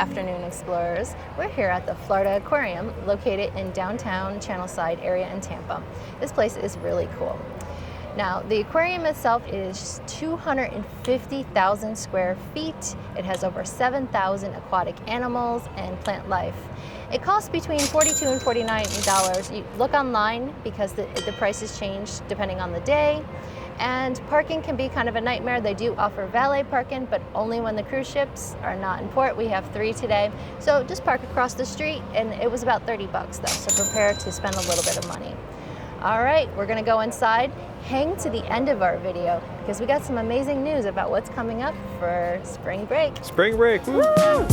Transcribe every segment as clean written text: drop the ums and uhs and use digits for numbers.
afternoon, explorers. We're here at the Florida Aquarium, located in downtown Channelside area in Tampa. This place is really cool. Now, the aquarium itself is 250,000 square feet. It has over 7,000 aquatic animals and plant life. It costs between $42 and $49. You look online because the prices change depending on the day. And parking can be kind of a nightmare. They do offer valet parking, but only when the cruise ships are not in port. We have 3 today. So just park across the street, and it was about 30 bucks though, so prepare to spend a little bit of money. All right, we're gonna go inside. Hang to the end of our video because we got some amazing news about what's coming up for spring break. Spring break, woo! Woo!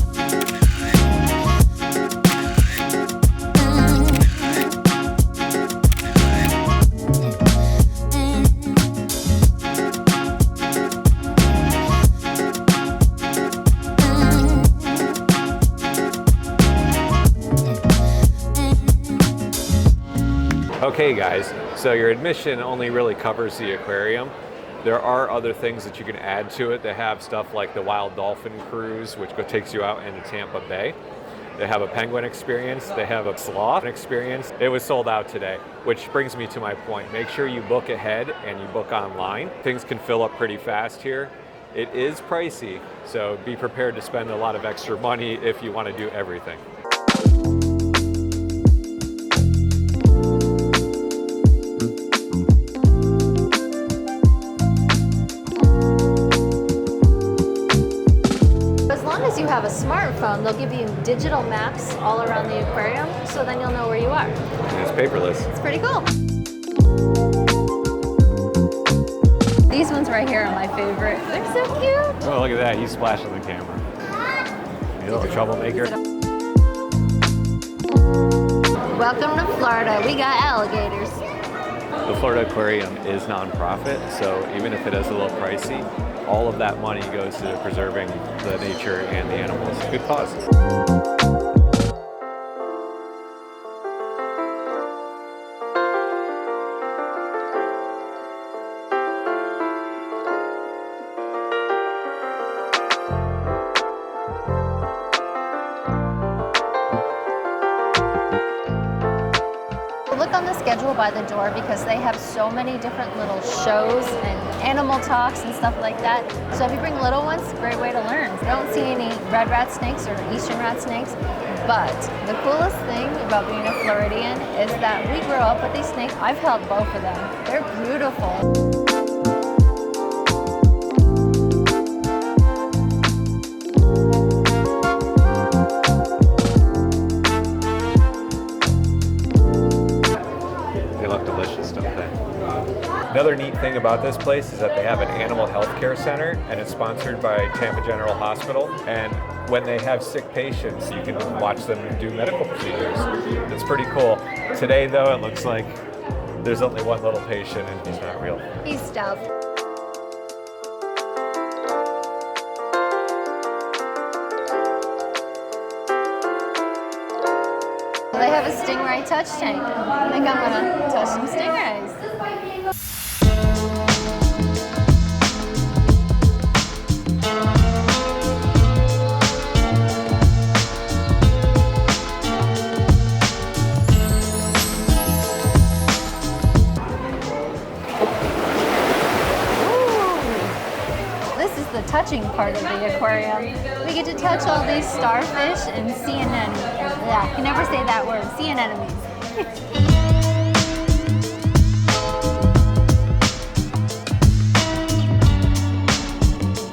Okay guys, so your admission only really covers the aquarium. There are other things that you can add to it. They have stuff like the Wild Dolphin cruise, which takes you out into Tampa Bay. They have a penguin experience. They have a sloth experience. It was sold out today, which brings me to my point. Make sure you book ahead and you book online. Things can fill up pretty fast here. It is pricey, so be prepared to spend a lot of extra money if you want to do everything. As you have a smartphone, they'll give you digital maps all around the aquarium, so then you'll know where you are. And it's paperless. It's pretty cool. These ones right here are my favorite. They're so cute. Oh, look at that. He's splashing the camera. You little troublemaker. Welcome to Florida. We got alligators. The Florida Aquarium is nonprofit, so even if it is a little pricey, all of that money goes to preserving the nature and the animals. Good cause. Look on the schedule by the door because they have so many different little shows and animal talks and stuff like that. So if you bring little ones, great way to learn. Don't see any red rat snakes or eastern rat snakes, but the coolest thing about being a Floridian is that we grew up with these snakes. I've held both of them. They're beautiful. Another neat thing about this place is that they have an animal health care center, and it's sponsored by Tampa General Hospital. And when they have sick patients, you can watch them do medical procedures. It's pretty cool. Today, though, it looks like there's only one little patient, and he's not real. He's stuffed. They have a stingray touch tank. I think I'm gonna touch some stingrays. The touching part of the aquarium. We get to touch all these starfish and sea anemones. Yeah, I can never say that word, sea anemones.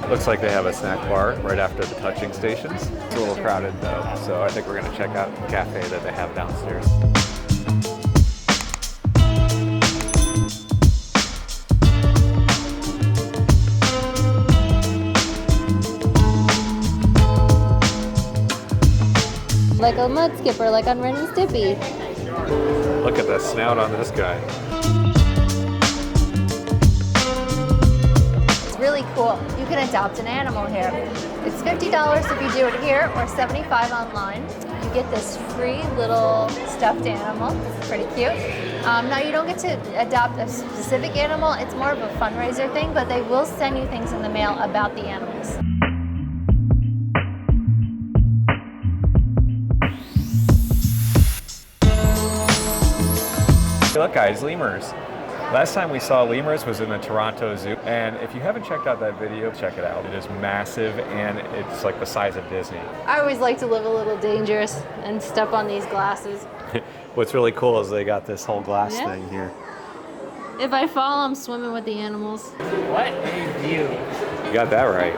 Looks like they have a snack bar right after the touching stations. It's a little crowded though, so I think we're gonna check out the cafe that they have downstairs. Like a mud skipper, like on Ren and Stimpy. Look at the snout on this guy. It's really cool. You can adopt an animal here. It's $50 if you do it here, or $75 online. You get this free little stuffed animal. It's pretty cute. Now you don't get to adopt a specific animal. It's more of a fundraiser thing, but they will send you things in the mail about the animals. look guys, lemurs. Last time we saw lemurs was in the Toronto Zoo, and if you haven't checked out that video, check it out. It is massive, and it's like the size of Disney. I always like to live a little dangerous and step on these glasses. What's really cool is they got this whole glass thing here. If I fall, I'm swimming with the animals. What a view. You got that right.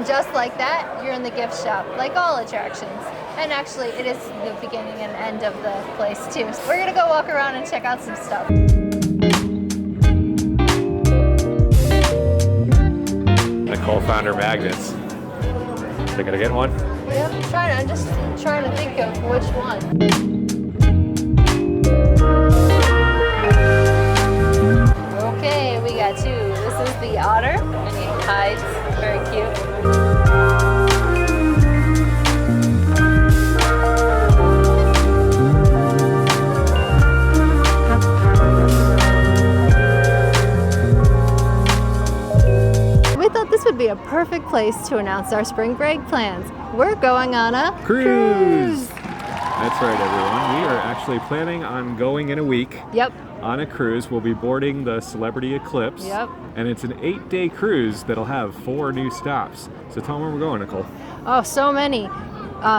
Just like that, you're in the gift shop, like all attractions. And actually, it is the beginning and end of the place too. So we're gonna go walk around and check out some stuff. Nicole found her magnets. They gonna get one? Yeah, I'm just trying to think of which one. Okay, we got two. This is the otter, and he hides. Very cute. We thought this would be a perfect place to announce our spring break plans. We're going on a cruise! That's right, everyone. We are actually planning on going in a week. Yep. On a cruise. We'll be boarding the Celebrity Eclipse. Yep. And it's an 8-day cruise that'll have 4 new stops. So tell them where we're going, Nicole. Oh, so many.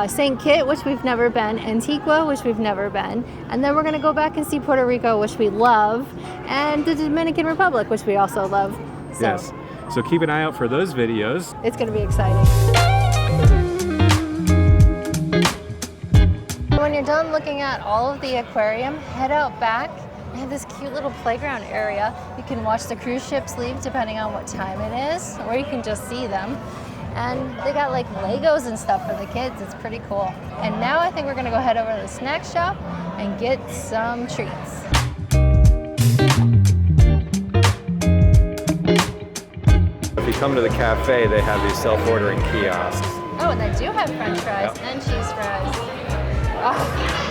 St. Kitts, which we've never been, Antigua, which we've never been, and then we're going to go back and see Puerto Rico, which we love, and the Dominican Republic, which we also love. So yes. So keep an eye out for those videos. It's going to be exciting. When you're done looking at all of the aquarium, head out back. They have this cute little playground area. You can watch the cruise ships leave depending on what time it is, or you can just see them. And they got like Legos and stuff for the kids. It's pretty cool. And now I think we're gonna go head over to the snack shop and get some treats. If you come to the cafe, they have these self-ordering kiosks. Oh, and they do have French fries and cheese fries. Oh,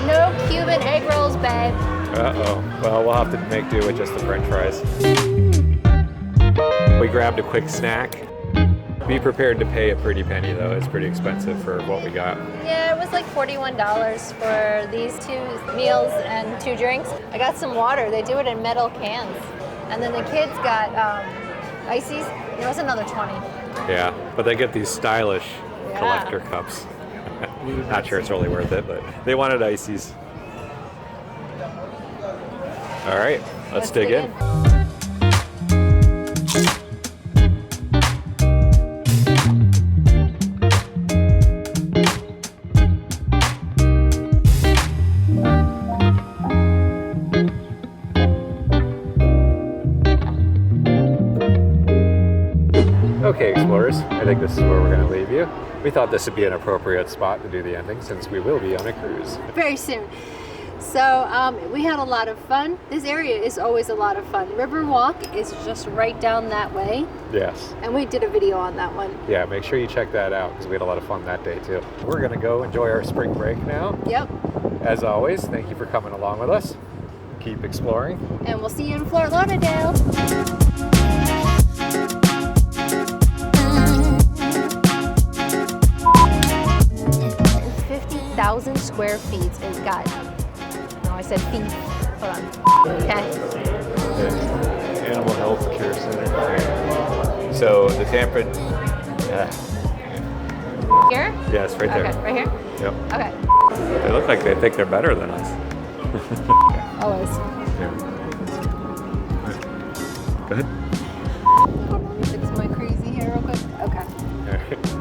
no Cuban egg rolls, babe. Uh-oh. Well, we'll have to make do with just the French fries. We grabbed a quick snack. Be prepared to pay a pretty penny, though. It's pretty expensive for what we got. Yeah, it was like $41 for these 2 meals and 2 drinks. I got some water. They do it in metal cans. And then the kids got ices. It was another 20. Yeah, but they get these stylish collector cups. Not sure it's really worth it, but they wanted ices. All right, let's dig in. Okay, explorers, I think this is where we're going to leave you. We thought this would be an appropriate spot to do the ending since we will be on a cruise. Very soon. So we had a lot of fun. This area is always a lot of fun. River Walk is just right down that way. Yes. And we did a video on that one. Yeah, make sure you check that out because we had a lot of fun that day too. We're going to go enjoy our spring break now. Yep. As always, thank you for coming along with us. Keep exploring. And we'll see you in Fort Lauderdale. 50,000 square feet. It's got, no, I said feet. Hold on. Okay. Animal Health Care Center. So the Tampa. Here? Yes, right there. Okay, right here? Yep. Okay. They look like they think they're better than us. Always. Yeah. Go ahead. Hold on, let me fix my crazy hair real quick. Okay. All right.